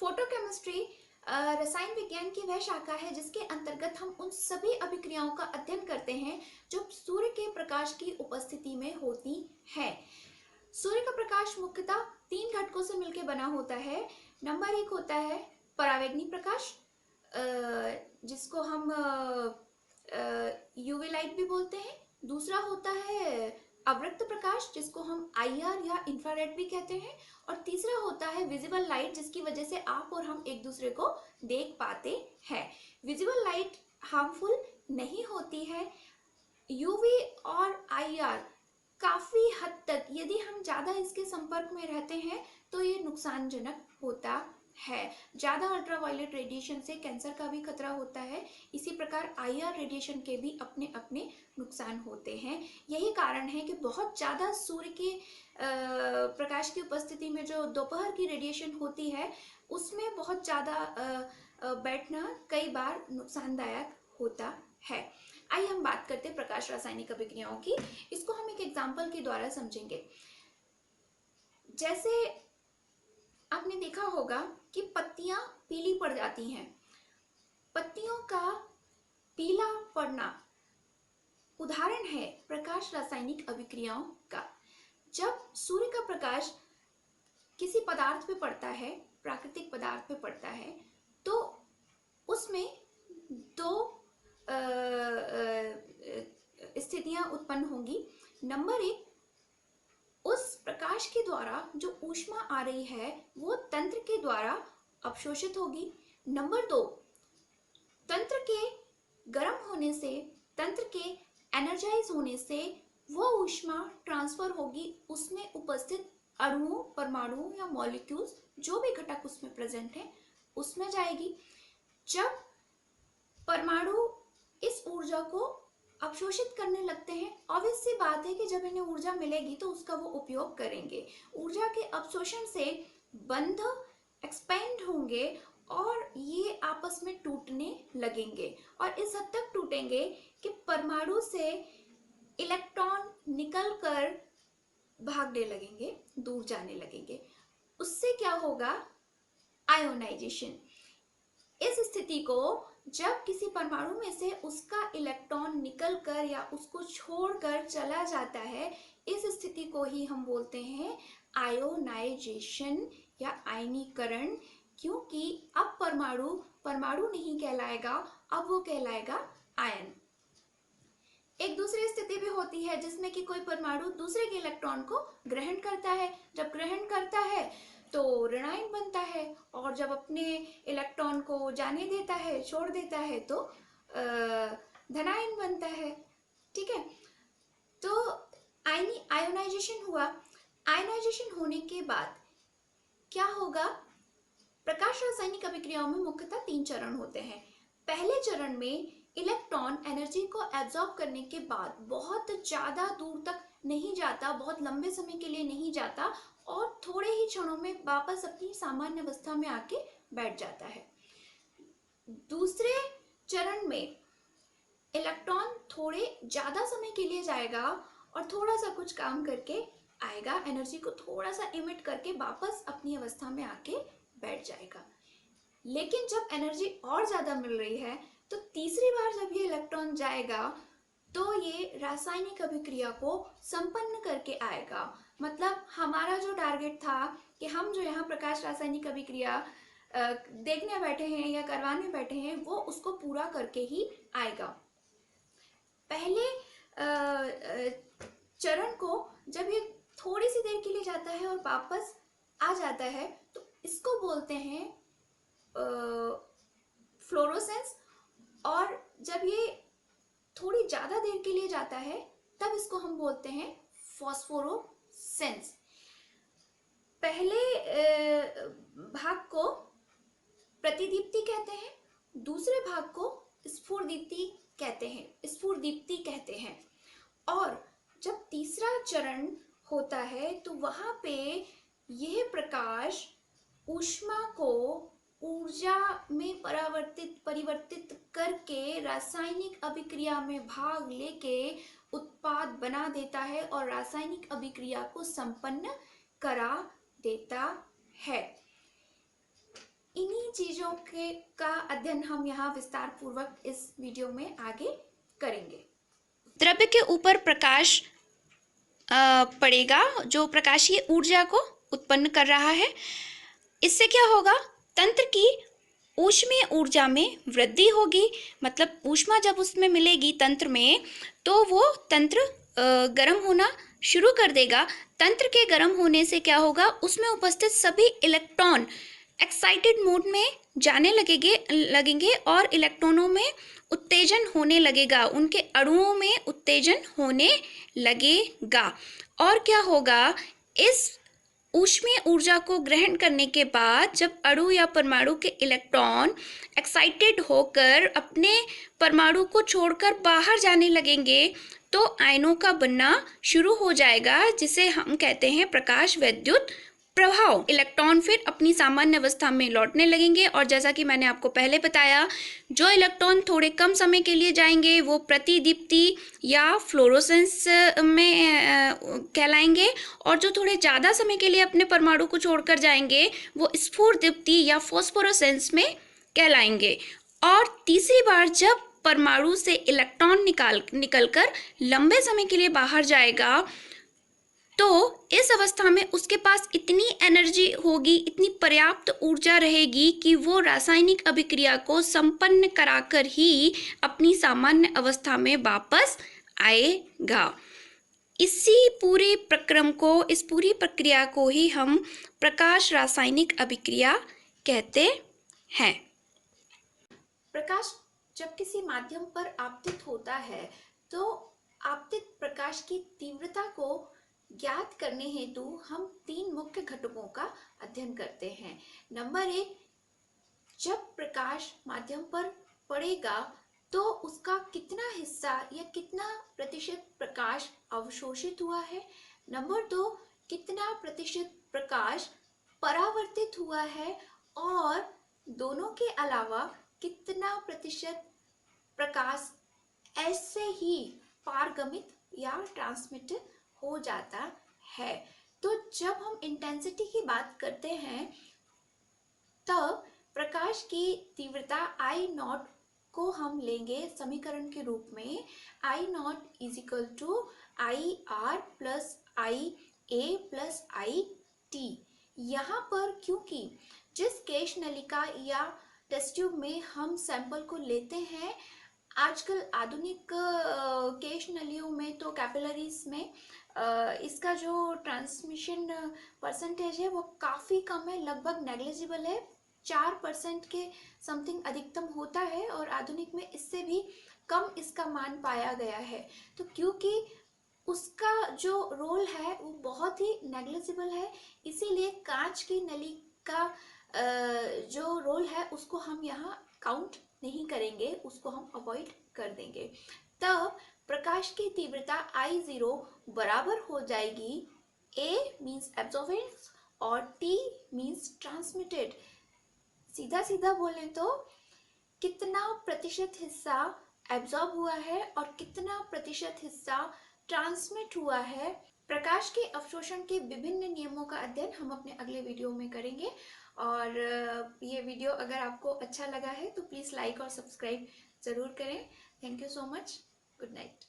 Photochemistry रसायन विज्ञान की वह शाखा है जिसके अंतर्गत हम उन सभी अभिक्रियाओं का अध्ययन करते हैं जो सूर्य के प्रकाश की उपस्थिति में होती हैं। सूर्य का प्रकाश मुख्यतः 3 घटकों से मिलकर बना होता है। नंबर 1 होता है परावैंगनी प्रकाश, जिसको हम यूवी लाइट भी बोलते हैं। दूसरा होता है अवृक्त प्रकाश, जिसको हम आईआर या इंफ्रारेड भी कहते हैं। और तीसरा होता है विजिबल लाइट, जिसकी वजह से आप और हम एक दूसरे को देख पाते हैं। विजिबल लाइट हार्मफुल नहीं होती है। यूवी और आईआर काफी हद तक, यदि हम ज्यादा इसके संपर्क में रहते हैं तो ये नुकसानजनक होता है। ज्यादा अल्ट्रावायलेट रेडिएशन से कैंसर का भी खतरा होता है। इसी प्रकार आईआर रेडिएशन के भी अपने अपने नुकसान होते हैं। यही कारण है कि बहुत ज्यादा सूर्य के प्रकाश की उपस्थिति में जो दोपहर की रेडिएशन होती है उसमें बहुत ज्यादा बैठना कई बार नुकसानदायक होता है। आइए हम बात करते हैं प्रकाश रासायनिक अभिक्रियाओं की। इसको हम एक एग्जाम्पल के द्वारा समझेंगे। जैसे आपने देखा होगा कि पत्तियां पीली पड़ जाती हैं। पत्तियों का पीला पड़ना उदाहरण है प्रकाश रासायनिक अभिक्रियाओं का। जब सूर्य का प्रकाश किसी पदार्थ पे पड़ता है, प्राकृतिक पदार्थ पे पड़ता है, तो उसमें दो स्थितियां उत्पन्न होंगी। नंबर 1, उस प्रकाश के द्वारा जो ऊष्मा आ रही है वो तंत्र के द्वारा अवशोषित होगी। नंबर 2, तंत्र के गर्म होने से, तंत्र के एनर्जाइज होने से वो ऊष्मा ट्रांसफर होगी उसमें उपस्थित अणुओं, परमाणुओं या मॉलिक्यूल्स, जो भी घटक उसमें प्रेजेंट है, उसमें जाएगी। जब परमाणु इस ऊर्जा को अवशोषित करने लगते हैं, ऑब्वियस सी बात है कि जब इन्हें ऊर्जा मिलेगी तो उसका वो उपयोग करेंगे। ऊर्जा के अवशोषण से बंध एक्सपेंड होंगे और ये आपस में टूटने लगेंगे, और इस हद तक टूटेंगे कि परमाणु से इलेक्ट्रॉन निकलकर भागने लगेंगे, दूर जाने लगेंगे। उससे क्या होगा? आयोनाइजेशन। इस स्थिति को जब किसी परमाणु में से उसका इलेक्ट्रॉन निकलकर या उसको छोड़कर चला जाता है, इस स्थिति को ही हम बोलते हैं आयोनाइजेशन या आयनीकरण। क्योंकि अब परमाणु परमाणु नहीं कहलाएगा, अब वो कहलाएगा आयन। एक दूसरी स्थिति भी होती है जिसमें कि कोई परमाणु दूसरे के इलेक्ट्रॉन को ग्रहण करता है। जब ग्रहण करता है तो ऋणायन बनता है, और जब अपने इलेक्ट्रॉन को जाने देता है, छोड़ देता है, तो धनायन बनता है। ठीक है, तो आयोनाइजेशन हुआ। आयोनाइजेशन होने के बाद क्या होगा? प्रकाश रासायनिक अभिक्रियाओं में मुख्यतः 3 चरण होते हैं। पहले चरण में इलेक्ट्रॉन एनर्जी को एब्जॉर्ब करने के बाद बहुत ज्यादा दूर तक नहीं जाता, बहुत लंबे समय के लिए नहीं जाता, और थोड़े ही क्षणों में वापस अपनी सामान्य अवस्था में आके बैठ जाता है। दूसरे चरण में इलेक्ट्रॉन थोड़े ज्यादा समय के लिए जाएगा और थोड़ा सा कुछ काम करके आएगा, एनर्जी को थोड़ा सा इमिट करके वापस अपनी अवस्था में आके बैठ जाएगा। लेकिन जब एनर्जी और ज्यादा मिल रही है तो तीसरी बार जब ये इलेक्ट्रॉन जाएगा तो ये रासायनिक अभिक्रिया को संपन्न करके आएगा। मतलब हमारा जो टारगेट था कि हम जो यहाँ प्रकाश रासायनिक अभिक्रिया देखने बैठे हैं या करवाने बैठे हैं, वो उसको पूरा करके ही आएगा। पहले चरण को जब ये थोड़ी सी देर के लिए जाता है और वापस आ जाता है तो इसको बोलते हैं फ्लोरोसेंस, और जब ये थोड़ी ज्यादा देर के लिए जाता है तब इसको हम बोलते हैं फॉस्फोरोसेंस। पहले भाग को प्रतिदीप्ति कहते हैं, दूसरे भाग को स्फुरदीप्ति कहते हैं। और जब तीसरा चरण होता है तो वहां पे यह प्रकाश ऊष्मा को ऊर्जा में परिवर्तित करके रासायनिक अभिक्रिया में भाग लेके उत्पाद बना देता है और रासायनिक अभिक्रिया को संपन्न करा देता है। चीजों के का अध्ययन हम यहाँ विस्तार पूर्वक इस वीडियो में आगे करेंगे। द्रव्य के ऊपर प्रकाश पड़ेगा जो प्रकाशीय ऊर्जा को उत्पन्न कर रहा है। इससे क्या होगा, तंत्र की ऊष्मीय ऊर्जा में वृद्धि होगी। मतलब ऊष्मा जब उसमें मिलेगी तंत्र में, तो वो तंत्र गर्म होना शुरू कर देगा। तंत्र के गर्म होने से क्या होगा, उसमें उपस्थित सभी इलेक्ट्रॉन एक्साइटेड मोड में जाने लगेंगे और इलेक्ट्रॉनों में उत्तेजन होने लगेगा, उनके अणुओं में उत्तेजन होने लगेगा। और क्या होगा, इस ऊष्मीय ऊर्जा को ग्रहण करने के बाद जब अणु या परमाणु के इलेक्ट्रॉन एक्साइटेड होकर अपने परमाणु को छोड़कर बाहर जाने लगेंगे, तो आयनों का बनना शुरू हो जाएगा, जिसे हम कहते हैं प्रकाश विद्युत प्रभाव। इलेक्ट्रॉन फिर अपनी सामान्य अवस्था में लौटने लगेंगे और जैसा कि मैंने आपको पहले बताया, जो इलेक्ट्रॉन थोड़े कम समय के लिए जाएंगे वो प्रतिदीप्ति या फ्लोरोसेंस में कहलाएंगे, और जो थोड़े ज़्यादा समय के लिए अपने परमाणु को छोड़कर जाएंगे वो स्फुरदीप्ति या फॉस्फोरोसेंस में कहलाएंगे। और तीसरी बार जब परमाणु से इलेक्ट्रॉन निकलकर लंबे समय के लिए बाहर जाएगा, तो इस अवस्था में उसके पास इतनी एनर्जी होगी, इतनी पर्याप्त ऊर्जा रहेगी कि वो रासायनिक अभिक्रिया को संपन्न कराकर ही अपनी सामान्य अवस्था में वापस आएगा। इसी पूरे इस पूरी प्रक्रिया को ही हम प्रकाश रासायनिक अभिक्रिया कहते हैं। प्रकाश जब किसी माध्यम पर आपतित होता है, तो आपतित प्रकाश की तीव्रता को ज्ञात करने हेतु हम 3 मुख्य घटकों का अध्ययन करते हैं। नंबर 1, जब प्रकाश माध्यम पर पड़ेगा तो उसका कितना हिस्सा या कितना प्रतिशत प्रकाश अवशोषित हुआ है। नंबर 2, कितना प्रतिशत प्रकाश परावर्तित हुआ है, और दोनों के अलावा कितना प्रतिशत प्रकाश ऐसे ही पारगमित या ट्रांसमिट हो जाता है। तो जब हम इंटेंसिटी की बात करते हैं, तब प्रकाश की तीव्रता I नॉट को हम लेंगे समीकरण के रूप में, I naught is equal to IR plus IA plus IT। यहाँ पर क्योंकि जिस केश नलिका या टेस्ट ट्यूब में हम सैंपल को लेते हैं, आजकल आधुनिक केश नलियों में तो कैपिलरीज में इसका जो ट्रांसमिशन परसेंटेज है वो काफ़ी कम है, लगभग नेग्लिजिबल है, 4% के समथिंग अधिकतम होता है, और आधुनिक में इससे भी कम इसका मान पाया गया है। तो क्योंकि उसका जो रोल है वो बहुत ही नेग्लिजिबल है, इसीलिए कांच की नली का जो रोल है उसको हम यहाँ काउंट नहीं करेंगे, उसको हम अवॉइड कर देंगे। तब प्रकाश की तीव्रता I0 बराबर हो जाएगी A मीन्स एब्जॉर्बेंस और T मीन्स ट्रांसमिटेड। सीधा सीधा बोले तो कितना प्रतिशत हिस्सा एब्जॉर्ब हुआ है और कितना प्रतिशत हिस्सा ट्रांसमिट हुआ है। प्रकाश के अवशोषण के विभिन्न नियमों का अध्ययन हम अपने अगले वीडियो में करेंगे। और ये वीडियो अगर आपको अच्छा लगा है तो प्लीज़ लाइक और सब्सक्राइब ज़रूर करें। Thank you so much. Good night.